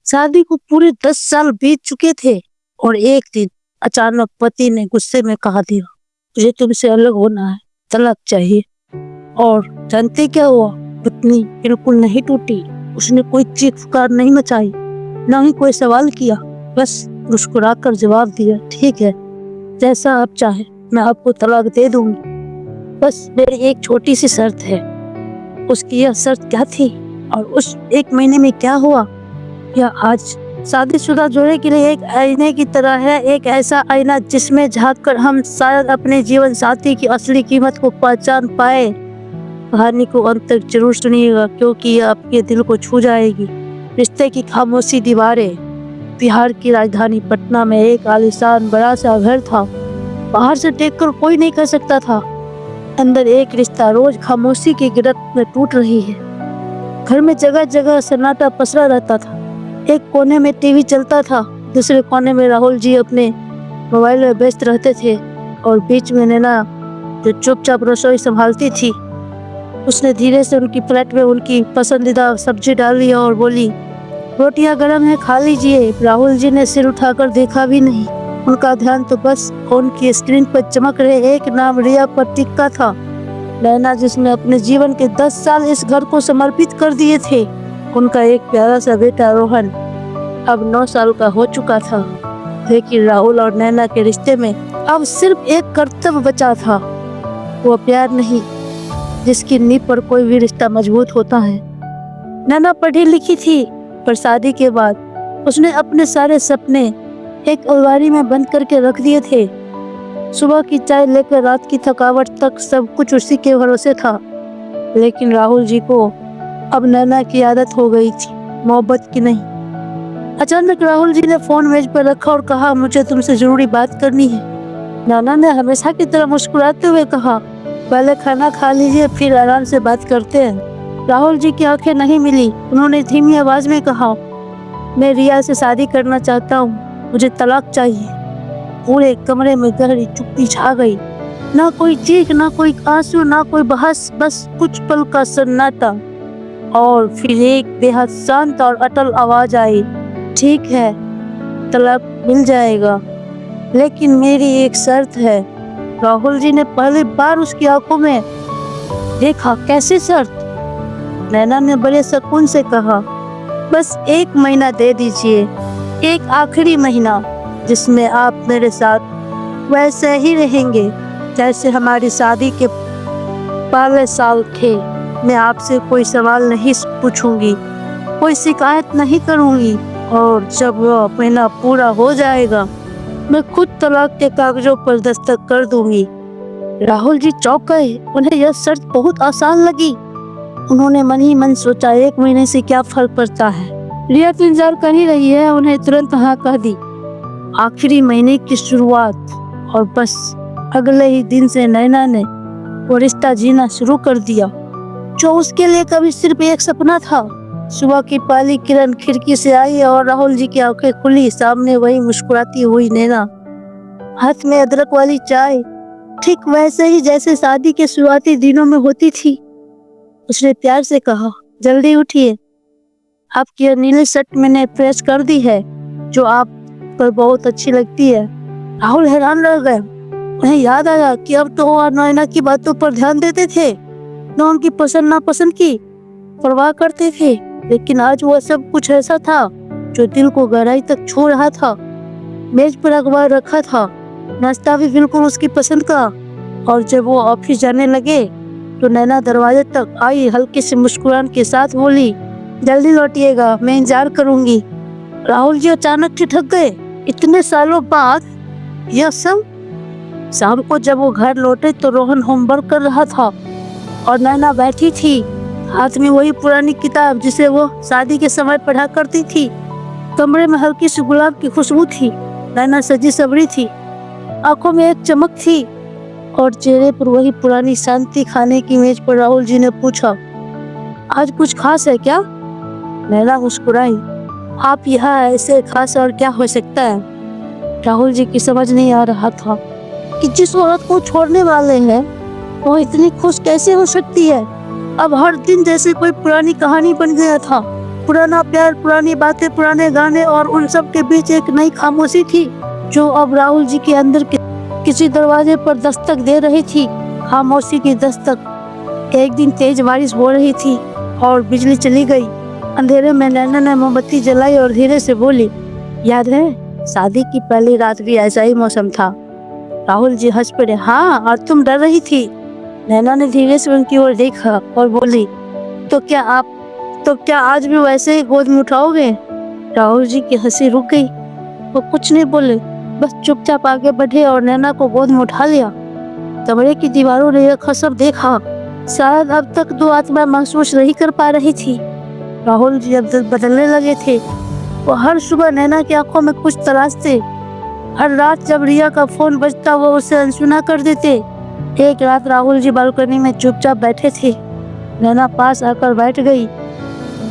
शादी को पूरे 10 साल बीत चुके थे और एक दिन अचानक पति ने गुस्से में कहा दिया, तुझे तुमसे अलग होना है, तलाक चाहिए। और जानते क्या हुआ? पत्नी बिल्कुल नहीं टूटी। उसने कोई चीख पुकार नहीं मचाई, ना ही कोई सवाल किया। बस मुस्कुराकर जवाब दिया, ठीक है, जैसा आप चाहे, मैं आपको तलाक दे दूंगी। बस मेरी एक छोटी सी शर्त है। उसकी यह शर्त क्या थी और उस एक महीने में क्या हुआ, यह आज शादीशुदा जोड़े के लिए एक आईने की तरह है। एक ऐसा आईना जिसमें झांककर हम शायद अपने जीवन साथी की असली कीमत को पहचान पाए। कहानी को अंत तक जरूर सुनिएगा, क्योंकि यह आपके दिल को छू जाएगी। रिश्ते की खामोशी दीवारें। बिहार की राजधानी पटना में एक आलीशान बड़ा सा घर था। बाहर से देखकर कोई नहीं कह सकता था, अंदर एक रिश्ता रोज खामोशी की गिरफ्त में टूट रही है। घर में जगह जगह सन्नाटा पसरा रहता था। एक कोने में टीवी चलता था, दूसरे कोने में राहुल जी अपने मोबाइल में व्यस्त रहते थे और बीच में नैना जो चुपचाप रसोई संभालती थी। उसने धीरे से उनकी प्लेट में उनकी पसंदीदा सब्जी डाली और बोली, रोटियां गर्म है, खा लीजिए। राहुल जी ने सिर उठाकर देखा भी नहीं। उनका ध्यान तो बस फोन की स्क्रीन पर चमक रहे एक नाम रिया पर टिका था। नैना जिसने अपने जीवन के 10 साल इस घर को समर्पित कर दिए थे। उनका एक प्यारा सा बेटा रोहन अब 9 साल का हो चुका था। लेकिन राहुल और नैना के रिश्ते में अब सिर्फ एक कर्तव्य बचा था, वो प्यार नहीं, जिसकी नींव पर कोई भी रिश्ता मजबूत होता है। नैना पढ़ी लिखी थी, पर शादी के बाद उसने अपने सारे सपने एक अलमारी में बंद करके रख दिए थे। सुबह की चाय लेकर रात की थकावट तक सब कुछ उसी के भरोसे था। लेकिन राहुल जी को अब नैना की आदत हो गई थी, मोहब्बत की नहीं। अचानक राहुल जी ने फोन मेज पर रखा और कहा, मुझे तुमसे जरूरी बात करनी है। नैना ने हमेशा की तरह मुस्कुराते हुए कहा, पहले खाना खा लीजिए, फिर आराम से बात करते हैं। राहुल जी की आंखें नहीं मिली। उन्होंने धीमी आवाज में कहा, मैं रिया से शादी करना चाहता हूँ, मुझे तलाक चाहिए। पूरे कमरे में गहरी चुप्पी छा गई। ना कोई चीख, ना कोई आंसू, ना कोई बहस, बस कुछ पल का सन्नाटा। और फिर एक बेहद शांत और अटल आवाज आई, ठीक है, तलाक मिल जाएगा, लेकिन मेरी एक शर्त है। राहुल जी ने पहली बार उसकी आंखों में देखा। कैसी शर्त? नैना ने बड़े सुकून से कहा, बस 1 महीना दे दीजिए, एक आखिरी महीना जिसमें आप मेरे साथ वैसे ही रहेंगे जैसे हमारी शादी के पहले साल थे। मैं आपसे कोई सवाल नहीं पूछूंगी, कोई शिकायत नहीं करूंगी, और जब वह महीना पूरा हो जाएगा मैं खुद तलाक के कागजों पर दस्तखत कर दूंगी। राहुल जी चौंक गए। उन्हें यह शर्त बहुत आसान लगी। उन्होंने मन ही मन सोचा, 1 महीने से क्या फर्क पड़ता है, रिया तो इंतजार कर ही रही है। उन्हें तुरंत हाँ कह दी। आखिरी महीने की शुरुआत, और बस अगले ही दिन से नैना ने वो रिश्ता जीना शुरू कर दिया जो उसके लिए कभी सिर्फ एक सपना था। सुबह की पहली किरण खिड़की से आई और राहुल जी की आंखें खुली। सामने वही मुस्कुराती हुई नैना, हाथ में अदरक वाली चाय, ठीक वैसे ही जैसे शादी के शुरुआती दिनों में होती थी। उसने प्यार से कहा, जल्दी उठिए, आपकी यह नीली शर्ट मैंने प्रेस कर दी है, जो आप पर बहुत अच्छी लगती है। राहुल हैरान रह गए। उन्हें याद आया कि अब तो वो नैना की बातों पर ध्यान देते थे, न उनकी पसंद नापसंद की परवाह करते थे। लेकिन आज वह सब कुछ ऐसा था जो दिल को गहराई तक छू रहा था। मेज पर अखबार रखा था, नाश्ता भी बिल्कुल उसकी पसंद का। और जब वो ऑफिस जाने लगे तो नैना दरवाजे तक आई, हल्की सी मुस्कुराहट के साथ बोली, जल्दी लौटिएगा, मैं इंतजार करूंगी। राहुल जी अचानक ठिठक गए। इतने सालों बाद यह सब? शाम को जब वो घर लौटे तो रोहन होमवर्क कर रहा था और नैना बैठी थी, हाथ में वही पुरानी किताब जिसे वो शादी के समय पढ़ा करती थी। कमरे में हल्की सी गुलाब की खुशबू थी। नैना सजी सवरी थी, आंखों में एक चमक थी और चेहरे पर वही पुरानी शांति। खाने की मेज पर राहुल जी ने पूछा, आज कुछ खास है क्या? नैना मुस्कुराई, आप यहाँ ऐसे खास और क्या हो सकता है? राहुल जी की समझ नहीं आ रहा था कि जिस औरत को छोड़ने वाले हैं वो इतनी खुश कैसे हो सकती है। अब हर दिन जैसे कोई पुरानी कहानी बन गया था। पुराना प्यार, पुरानी बातें, पुराने गाने और उन सब के बीच एक नई खामोशी थी जो अब राहुल जी के अंदर किसी दरवाजे पर दस्तक दे रही थी। खामोशी की दस्तक। एक दिन तेज बारिश हो रही थी और बिजली चली गई। अंधेरे में नैना ने मोमबत्ती जलाई और धीरे से बोली, याद है शादी की पहली रात भी ऐसा ही मौसम था? राहुल जी हंस पड़े। हाँ, और तुम डर रही थी। नैना ने धीरे से उनकी ओर देखा और बोली, तो क्या आज भी वैसे ही गोद में उठाओगे? राहुल जी की हंसी रुक गई। वो कुछ नहीं बोले, बस चुपचाप आगे बढ़े और नैना को गोद में उठा लिया। कमरे की दीवारों ने यह सब देखा। शायद अब तक दो आत्मा महसूस नहीं कर पा रही थी। राहुल जी अब बदलने लगे थे। वो हर सुबह नैना की आंखों में कुछ तलाशते। हर रात जब रिया का फोन बजता वो उसे अनसुना कर देते। एक रात राहुल जी बालकनी में चुपचाप बैठे थे। नैना पास आकर बैठ गई।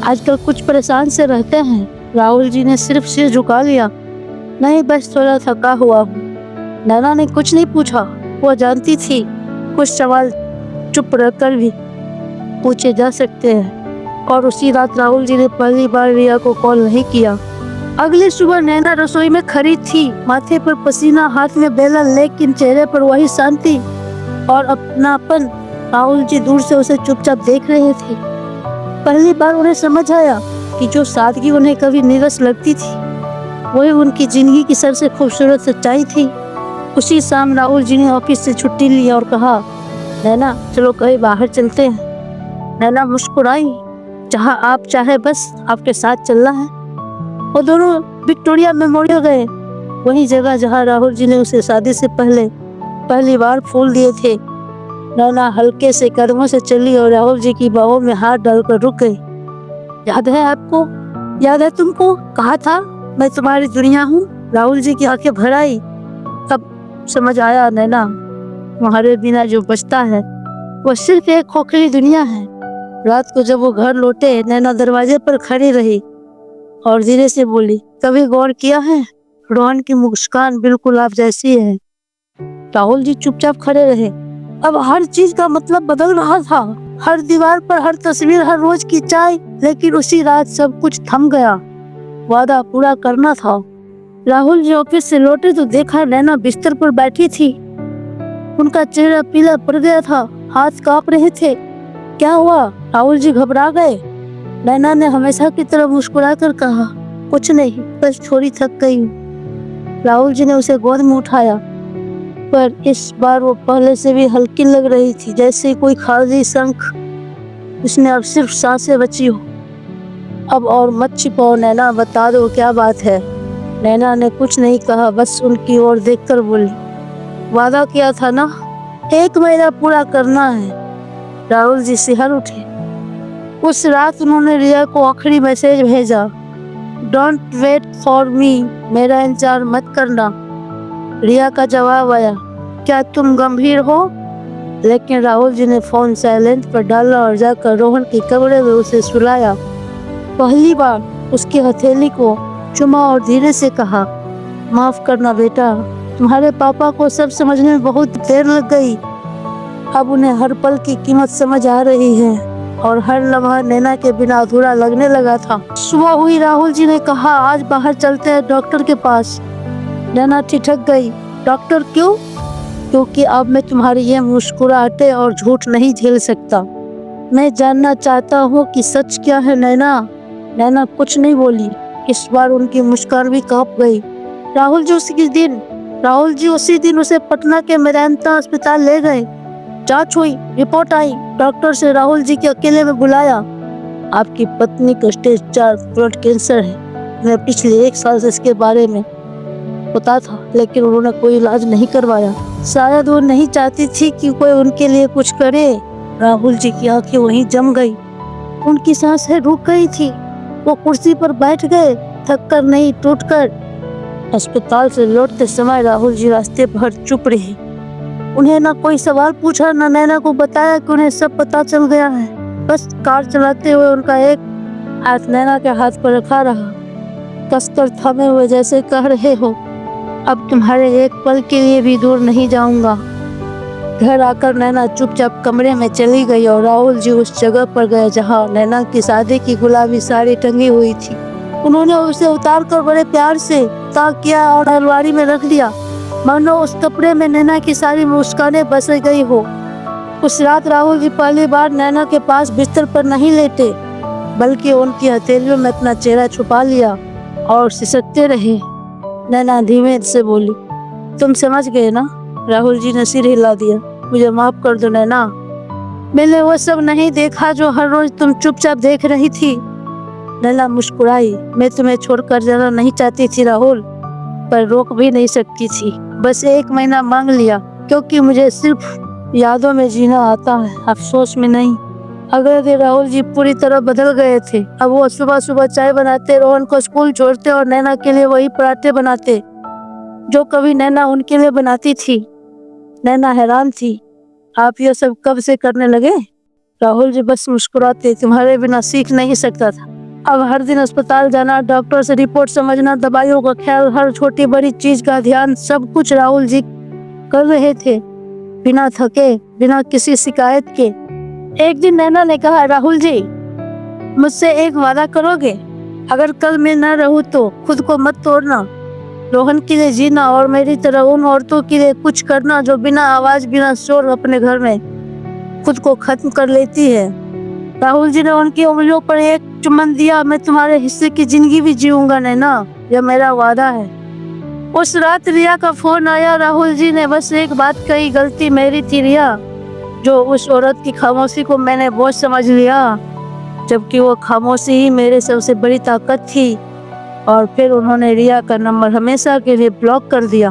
आजकल कुछ परेशान से रहते हैं। राहुल जी ने सिर्फ सिर झुका लिया। नहीं, बस थोड़ा थका हुआ हूँ। नैना ने कुछ नहीं पूछा। वो जानती थी कुछ सवाल चुप रहकर भी पूछे जा सकते हैं। और उसी रात राहुल जी ने पहली बार रिया को कॉल नहीं किया। अगली सुबह नैना रसोई में खड़ी थी, माथे पर पसीना, हाथ में बेलन, लेकिन चेहरे पर वही शांति और अपनापन। राहुल जी दूर से उसे चुपचाप देख रहे थे। पहली बार उन्हें समझ आया कि जो सादगी उन्हें कभी नीरस लगती थी वही उनकी जिंदगी की सबसे खूबसूरत सच्चाई थी। उसी शाम राहुल जी ने ऑफिस से छुट्टी ली और कहा, नैना चलो कहीं बाहर चलते हैं। नैना मुस्कुराई। जहाँ आप चाहे, बस आपके साथ चलना है। वो दोनों विक्टोरिया मेमोरियल गए, वही जगह जहाँ राहुल जी ने उसे शादी से पहली बार फूल दिए थे। नैना हल्के से कदमों से चली और राहुल जी की बाहों में हाथ डालकर रुक गई। याद है आपको? याद है तुमको? कहा था मैं तुम्हारी दुनिया हूँ। राहुल जी की आंखें भर आई। तब समझ आया, नैना तुम्हारे बिना जो बचता है वो सिर्फ एक खोखली दुनिया है। रात को जब वो घर लौटे, नैना दरवाजे पर खड़ी रही और धीरे से बोली, कभी गौर किया है रोहन की मुस्कान बिल्कुल आप जैसी है। राहुल जी चुपचाप खड़े रहे। अब हर चीज का मतलब बदल रहा था। हर दीवार पर हर तस्वीर, हर रोज की चाय। लेकिन उसी रात सब कुछ थम गया। वादा पूरा करना था। राहुल जी ऑफिस से लौटे तो देखा नैना बिस्तर पर बैठी थी। उनका चेहरा पीला पड़ गया था, हाथ कांप रहे थे। क्या हुआ? राहुल जी घबरा गए। नैना ने हमेशा की तरह मुस्कुराकर कहा, कुछ नहीं, बस थोड़ी थक गई हूँ। राहुल जी ने उसे गोद में उठाया, पर इस बार वो पहले से भी हल्की लग रही थी, जैसे कोई खाली शंख उसने अब सिर्फ सांसें बची हो। अब और मत छिपाओ नैना, बता दो क्या बात है। नैना ने कुछ नहीं कहा, बस उनकी ओर देखकर बोली, वादा किया था ना, 1 महीना पूरा करना है। राहुल जी सिहर उठे। उस रात उन्होंने रिया को आखिरी मैसेज भेजा, डोंट वेट फॉर मी, मेरा इंतजार मत करना। रिया का जवाब आया, क्या तुम गंभीर हो? लेकिन राहुल जी ने फोन साइलेंट पर डाला और जाकर रोहन के कमरे में उसे सुलाया। पहली बार उसकी हथेली को चुमा और धीरे से कहा, माफ करना बेटा, तुम्हारे पापा को सब समझने में बहुत देर लग गई। अब उन्हें हर पल की कीमत समझ आ रही है और हर लम्हा नैना के बिना अधूरा लगने लगा था। सुबह हुई, राहुल जी ने कहा, आज बाहर चलते हैं डॉक्टर के पास। नैना ठिठक गई। डॉक्टर क्यों? क्योंकि अब मैं तुम्हारी ये मुस्कुराहटें और झूठ नहीं झेल सकता। मैं जानना चाहता हूँ कि सच क्या है। नैना कुछ नहीं बोली। इस बार उनकी मुस्कान भी कांप गई। राहुल जी उसी दिन उसे पटना के मेदांता अस्पताल ले गए। जांच हुई, रिपोर्ट आई। डॉक्टर से राहुल जी के अकेले में बुलाया। आपकी पत्नी को स्टेज 4 ब्लड कैंसर है। मैं पिछले 1 साल से इसके बारे में पता था, लेकिन उन्होंने कोई इलाज नहीं करवाया। शायद वो नहीं चाहती थी कि कोई उनके लिए कुछ करे। राहुल जी की आंखें वहीं जम गई। उनकी सांसें रुक गई थी। वो कुर्सी पर बैठ गए, थक कर नहीं, टूट कर। अस्पताल से लौटते समय राहुल जी रास्ते भर चुप रहे। उन्हें ना कोई सवाल पूछा, ना नैना को बताया कि उन्हें सब पता चल गया है। बस कार चलाते हुए उनका एक हाथ नैना के हाथ पर रखा रहा, कसकर थमे हुए, जैसे कह रहे हो, अब तुम्हारे एक पल के लिए भी दूर नहीं जाऊंगा। घर आकर नैना चुपचाप कमरे में चली गई और राहुल जी उस जगह पर गए जहाँ नैना की शादी की गुलाबी साड़ी टंगी हुई थी। उन्होंने उसे उतार कर बड़े प्यार से ताक किया और अलमारी में रख दिया, मानो उस कपड़े में नैना की सारी मुस्कानें बस गई हो। उस रात राहुल जी पहली बार नैना के पास बिस्तर पर नहीं लेटे, बल्कि उनकी हथेलियों में अपना चेहरा छुपा लिया और सिसकते रहे। नैना धीमे से बोली, तुम समझ गए ना? राहुल जी ने सिर हिला दिया। मुझे माफ कर दो नैना, मैंने वो सब नहीं देखा जो हर रोज तुम चुपचाप देख रही थी। नैना मुस्कुराई। मैं तुम्हें छोड़कर जाना नहीं चाहती थी राहुल, पर रोक भी नहीं सकती थी। बस 1 महीना मांग लिया, क्योंकि मुझे सिर्फ यादों में जीना आता है, अफसोस में नहीं। अगले दिन राहुल जी पूरी तरह बदल गए थे। अब वो सुबह सुबह चाय बनाते, रोहन को स्कूल छोड़ते और नैना के लिए वही पराठे बनाते जो कभी नैना उनके लिए बनाती थी। नैना हैरान थी, आप ये सब कब से करने लगे? राहुल जी बस मुस्कुराते, तुम्हारे बिना सीख नहीं सकता था। अब हर दिन अस्पताल जाना, डॉक्टर से रिपोर्ट समझना, दवाइयों का ख्याल, हर छोटी बड़ी चीज का ध्यान, सब कुछ राहुल जी कर रहे थे, बिना थके, बिना किसी शिकायत के। एक दिन नैना ने कहा, राहुल जी मुझसे एक वादा करोगे? अगर कल मैं न रहूं तो खुद को मत तोड़ना। रोहन के लिए जीना और मेरी तरह उन औरतों के लिए कुछ करना जो बिना आवाज बिना शोर अपने घर में खुद को खत्म कर लेती है। राहुल जी ने उनकी उंगलियों पर एक चुम्बन दिया। मैं तुम्हारे हिस्से की जिंदगी भी जीऊंगा नैना, यह मेरा वादा है। उस रात रिया का फोन आया। राहुल जी ने बस एक बात कही, गलती मेरी थी रिया, जो उस औरत की खामोशी को मैंने बोझ समझ लिया, जबकि वो खामोशी ही मेरे सबसे बड़ी ताकत थी। और फिर उन्होंने रिया का नंबर हमेशा के लिए ब्लॉक कर दिया।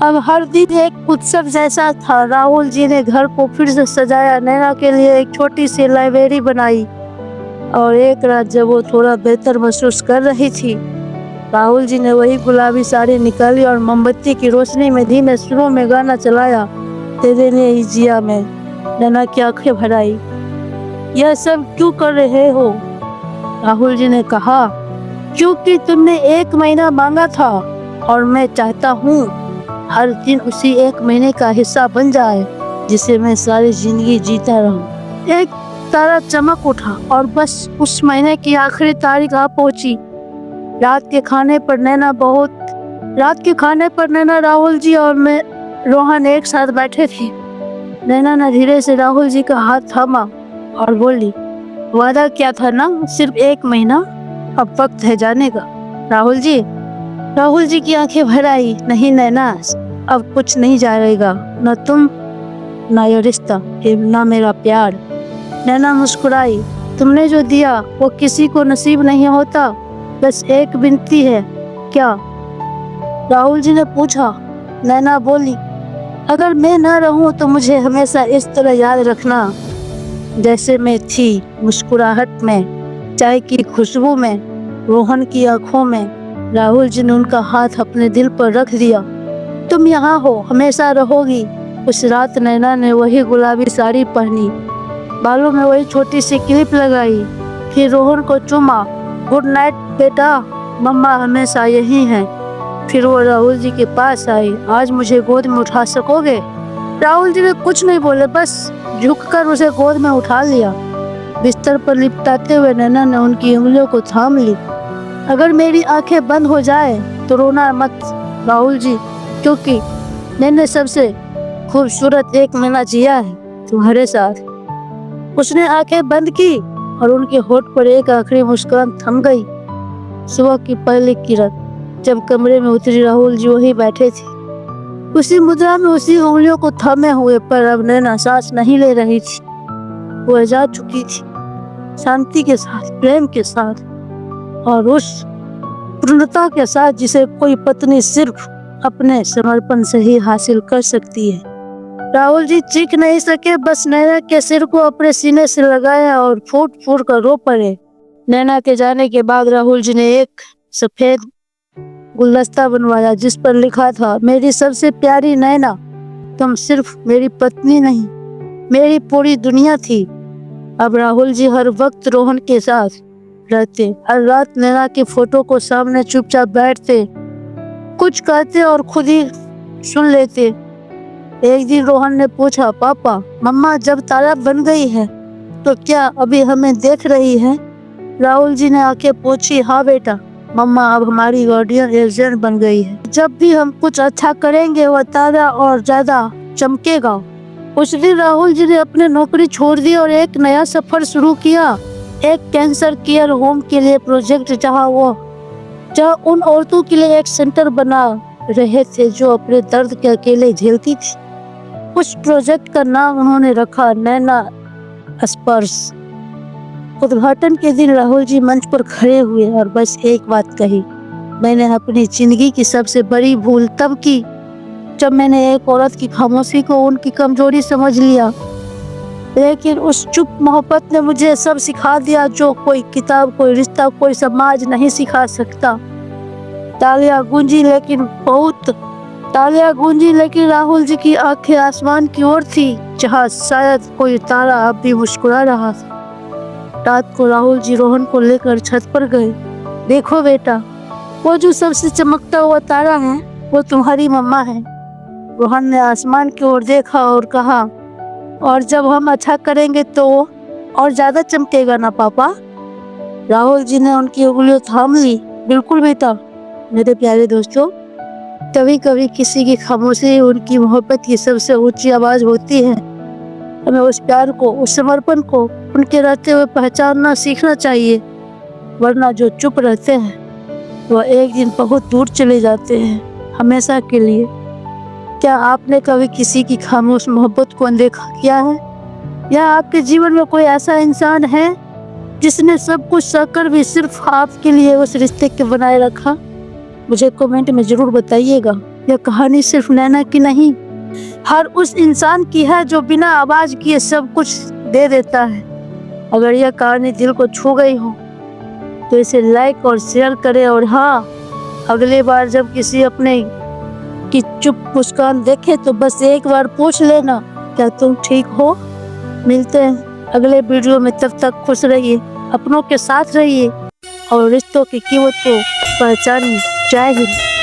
अब हर दिन एक उत्सव जैसा था। राहुल जी ने घर को फिर से सजाया, नैना के लिए एक छोटी सी लाइब्रेरी बनाई, और एक रात जब वो थोड़ा बेहतर महसूस कर रही थी, राहुल जी ने वही गुलाबी साड़ी निकाली और मोमबत्ती की रोशनी में धीमे सुरों में गाना चलाया, तेरे लिए ही जिया मैं। नैना की आंखें भर आई। यह सब क्यों कर रहे हो? राहुल जी ने कहा, क्योंकि तुमने 1 महीना मांगा था और मैं चाहता हूँ हर दिन उसी 1 महीने का हिस्सा बन जाए, जिसे मैं सारी जिंदगी जीता रहूं। एक तारा चमक उठा और बस उस महीने की आखिरी तारीख आ पहुंची। रात के खाने पर नैना, राहुल जी और मैं रोहन एक साथ बैठे थे। नैना ने धीरे से राहुल जी का हाथ थामा और बोली, वादा क्या था ना, सिर्फ 1 महीना, अब वक्त है जाने का। राहुल जी की आंखें भर आई। नहीं नैना, अब कुछ नहीं जाएगा, न तुम, न ये रिश्ता, न मेरा प्यार। नैना मुस्कुराई। तुमने जो दिया वो किसी को नसीब नहीं होता, बस एक विनती है। क्या? राहुल जी ने पूछा। नैना बोली, अगर मैं न रहूं तो मुझे हमेशा इस तरह याद रखना, जैसे मैं थी, मुस्कुराहट में, चाय की खुशबू में, रोहन की आंखों में। राहुल जी ने उनका हाथ अपने दिल पर रख दिया। तुम यहाँ हो, हमेशा रहोगी। उस रात नैना ने वही गुलाबी साड़ी पहनी, बालों में वही छोटी सी क्लिप लगाई, फिर रोहन को चूमा। गुड नाइट बेटा, मम्मा हमेशा यही हैं। फिर वो राहुल जी के पास आई। आज मुझे गोद में उठा सकोगे? राहुल जी ने कुछ नहीं बोले, बस झुककर उसे गोद में उठा लिया। बिस्तर पर लिपटाते हुए नैना ने उनकी उंगलियों को थाम ली। अगर मेरी आंखें बंद हो जाए तो रोना मत राहुल जी, क्योंकि मैंने सबसे खूबसूरत 1 महीना जिया है तुम्हारे साथ। उसने आंखें बंद की और उनके होठ पर एक आखिरी मुस्कान थम गई। सुबह की पहली किरण जब कमरे में उतरी, राहुल जी वही बैठे थे, उसी मुद्रा में, उसी उंगलियों को थामे हुए। पर अब नैना सांस नहीं ले रही थी। वो जा चुकी थी, शांति के साथ, प्रेम के साथ, और उस पूर्णता के साथ जिसे कोई पत्नी सिर्फ अपने समर्पण से ही हासिल कर सकती है। राहुल जी चीख नहीं सके, बस नैना के सिर को अपने सीने से लगाया और फूट फूट कर रो पड़े। नैना के जाने के बाद राहुल जी ने एक सफेद गुलदस्ता बनवाया जिस पर लिखा था, मेरी सबसे प्यारी नैना, तुम सिर्फ मेरी पत्नी नहीं, मेरी पूरी दुनिया थी। अब राहुल जी हर वक्त रोहन के साथ रहते, हर रात नैना की फोटो को सामने चुपचाप बैठते, कुछ कहते और खुद ही सुन लेते। एक दिन रोहन ने पूछा, पापा मम्मा जब तारा बन गई है तो क्या अभी हमें देख रही है? राहुल जी ने आंखें पोंछी, हाँ बेटा, मम्मा अब हमारी गार्डियन एजेंट बन गई है। जब भी हम कुछ अच्छा करेंगे वह तारा और ज्यादा चमकेगा। उस दिन राहुल जी ने अपनी नौकरी छोड़ दी और एक नया सफर शुरू किया, एक कैंसर केयर होम के लिए प्रोजेक्ट, जहाँ उन औरतों के लिए एक सेंटर बना रहे थे जो अपने दर्द के अकेले झेलती थी। उस प्रोजेक्ट का नाम उन्होंने रखा नैना स्पर्श। उद्घाटन के दिन राहुल जी मंच पर खड़े हुए और बस एक बात कही, मैंने अपनी जिंदगी की सबसे बड़ी भूल तब की जब मैंने एक औरत की खामोशी को उनकी कमजोरी समझ लिया। लेकिन उस चुप मोहब्बत ने मुझे सब सिखा दिया जो कोई किताब, कोई रिश्ता, कोई समाज नहीं सिखा सकता। तालियां गूंजी लेकिन राहुल जी की आंखें आसमान की ओर थी, जहां शायद कोई तारा अब भी मुस्कुरा रहा था। रात को राहुल जी रोहन को लेकर छत पर गए। देखो बेटा, वो जो सबसे चमकता हुआ तारा है वो तुम्हारी मम्मा है। रोहन ने आसमान की ओर देखा और कहा, और जब हम अच्छा करेंगे तो और ज्यादा चमकेगा ना पापा? राहुल जी ने उनकी उंगलियां थाम ली। बिल्कुल बेटा। मेरे प्यारे दोस्तों, कभी कभी किसी की खामोशी उनकी मोहब्बत की सबसे ऊंची आवाज होती है। हमें उस प्यार को, उस समर्पण को उनके रहते हुए पहचानना सीखना चाहिए, वरना जो चुप रहते हैं वह एक दिन बहुत दूर चले जाते हैं, हमेशा के लिए। क्या आपने कभी किसी की खामोश मोहब्बत को अनदेखा किया है? या आपके जीवन में कोई ऐसा इंसान है जिसने सब कुछ सहकर भी सिर्फ आपके लिए उस रिश्ते के बनाए रखा? मुझे कमेंट में जरूर बताइएगा। यह कहानी सिर्फ नैना की नहीं, हर उस इंसान की है जो बिना आवाज किए सब कुछ दे देता है। अगर यह कहानी दिल को छू गई हो तो इसे लाइक और शेयर करें। और हाँ, अगली बार जब किसी अपने की चुप मुस्कान देखे तो बस एक बार पूछ लेना, क्या तुम ठीक हो? मिलते हैं अगले वीडियो में, तब तक खुश रहिए, अपनों के साथ रहिए और रिश्तों की कीमत को पहचानिए। जय हिंद।